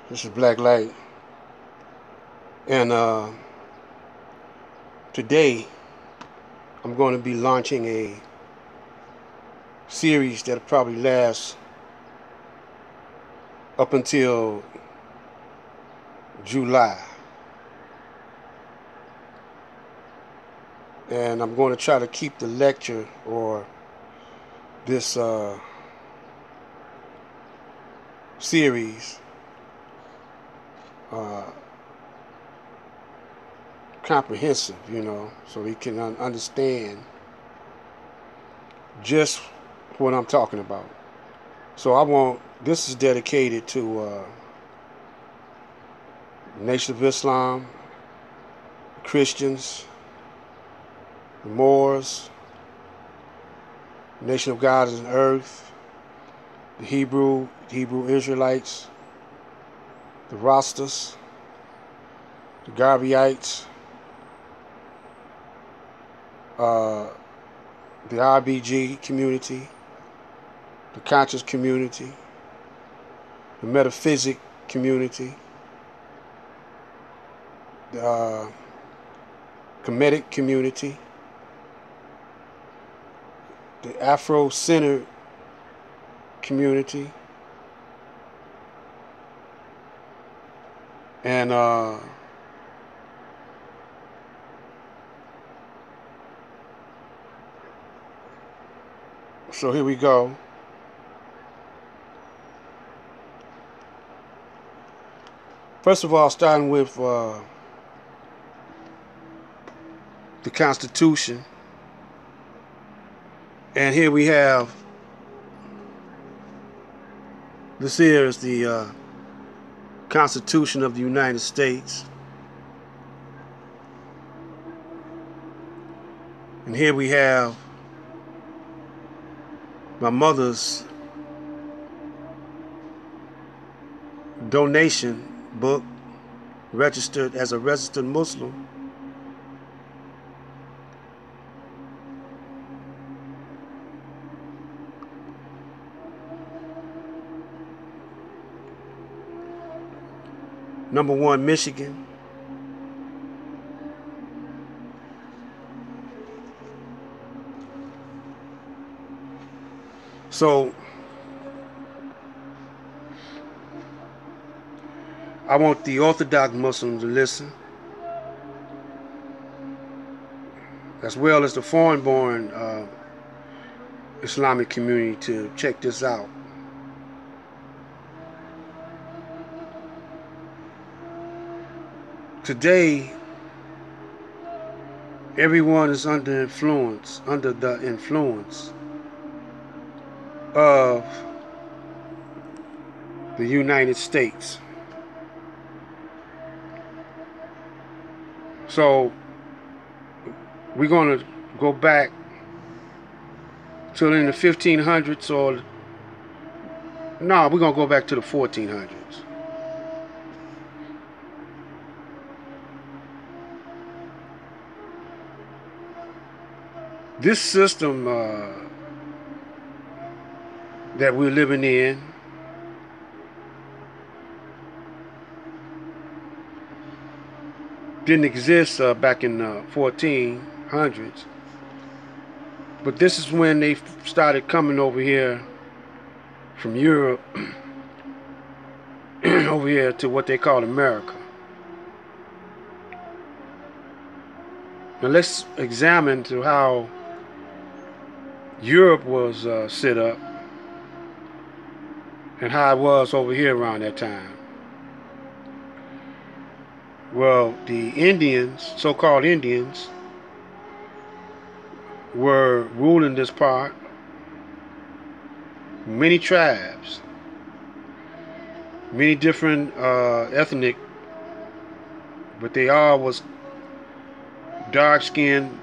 This is Black Light, and today I'm going to be launching a series that'll probably last up until July, and I'm going to try to keep the lecture or this series uh, comprehensive, so we can understand just what I'm talking about. So this is dedicated to Nation of Islam, Christians, the Moors, Nation of God and Earth, the Hebrew Israelites, the Rastas, the Garveyites, the RBG community, the conscious community, the metaphysic community, the Kemetic community, the Afro-centered community, and so here we go. First of all, starting with the Constitution. And here we have, this here is the Constitution of the United States. And here we have my mother's donation book, registered as a registered Muslim. Number 1, Michigan. So I want the Orthodox Muslims to listen, as well as the foreign-born Islamic community, to check this out. Today, everyone is under the influence of the United States. So we're going to go back till in the 1500s, or no, we're going to go back to the 1400s. This system that we're living in didn't exist back in the 1400s, but this is when they started coming over here from Europe over here to what they call America. Now let's examine to how Europe was set up and how it was over here around that time. Well, the Indians, so-called Indians, were ruling this part. Many tribes, many different ethnic, but they all was dark-skinned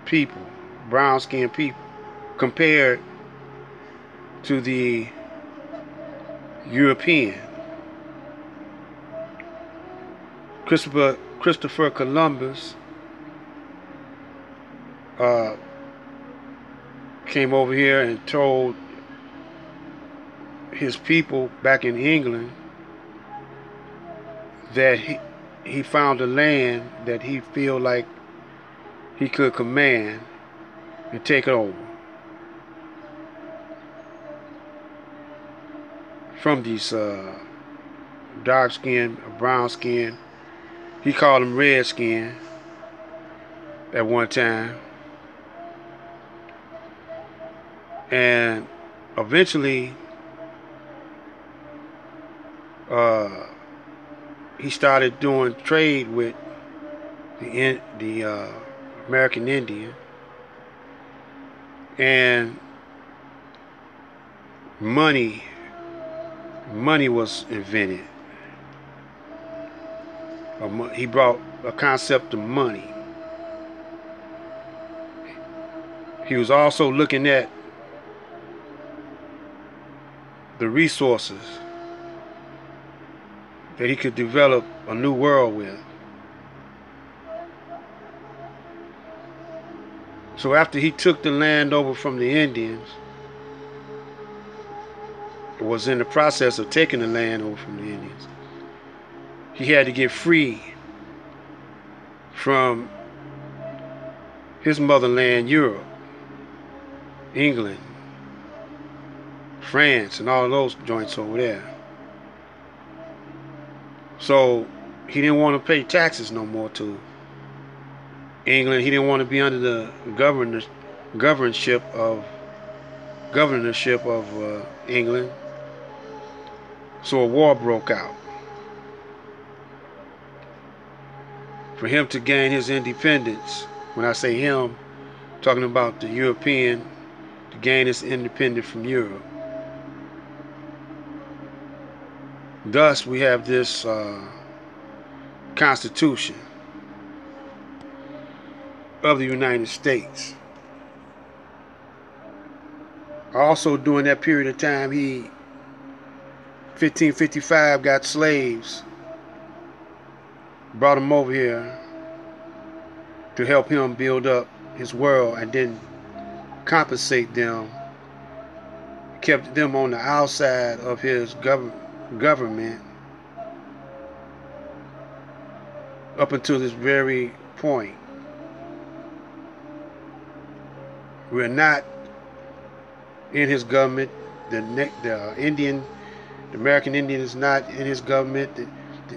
people, brown-skinned people, compared to the European. Christopher Columbus came over here and told his people back in England that he found a land that he feel like he could command and take over from these dark skin, brown skin. He called them red skin at one time. And eventually he started doing trade with the American Indian, and money was invented. He brought a concept of money. He was also looking at the resources that he could develop a new world with. So after he took the land over from the Indians, was in the process of taking the land over from the Indians, he had to get free from his motherland, Europe, England, France, and all of those joints over there. So he didn't want to pay taxes no more to England. He didn't want to be under the governorship of England. So a war broke out. For him to gain his independence, when I say him, talking about the European, to gain his independence from Europe. Thus, we have this Constitution of the United States. Also, during that period of time, 1555, got slaves, brought them over here to help him build up his world, and then compensate them, kept them on the outside of his government up until this very point. We're not in his government. The American Indian is not in his government.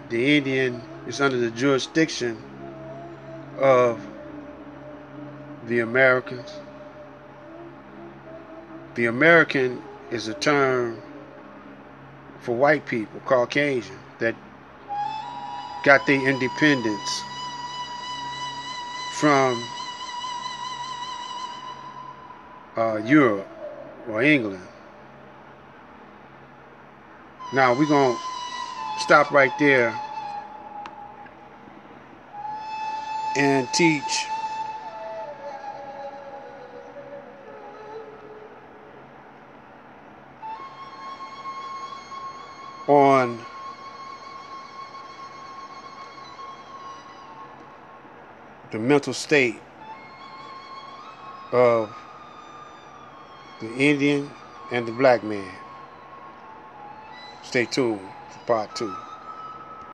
The Indian is under the jurisdiction of the Americans. The American is a term for white people, Caucasian, that got their independence from Europe or England. Now we're going to stop right there and teach on the mental state of the Indian and the black man. Stay tuned for part 2.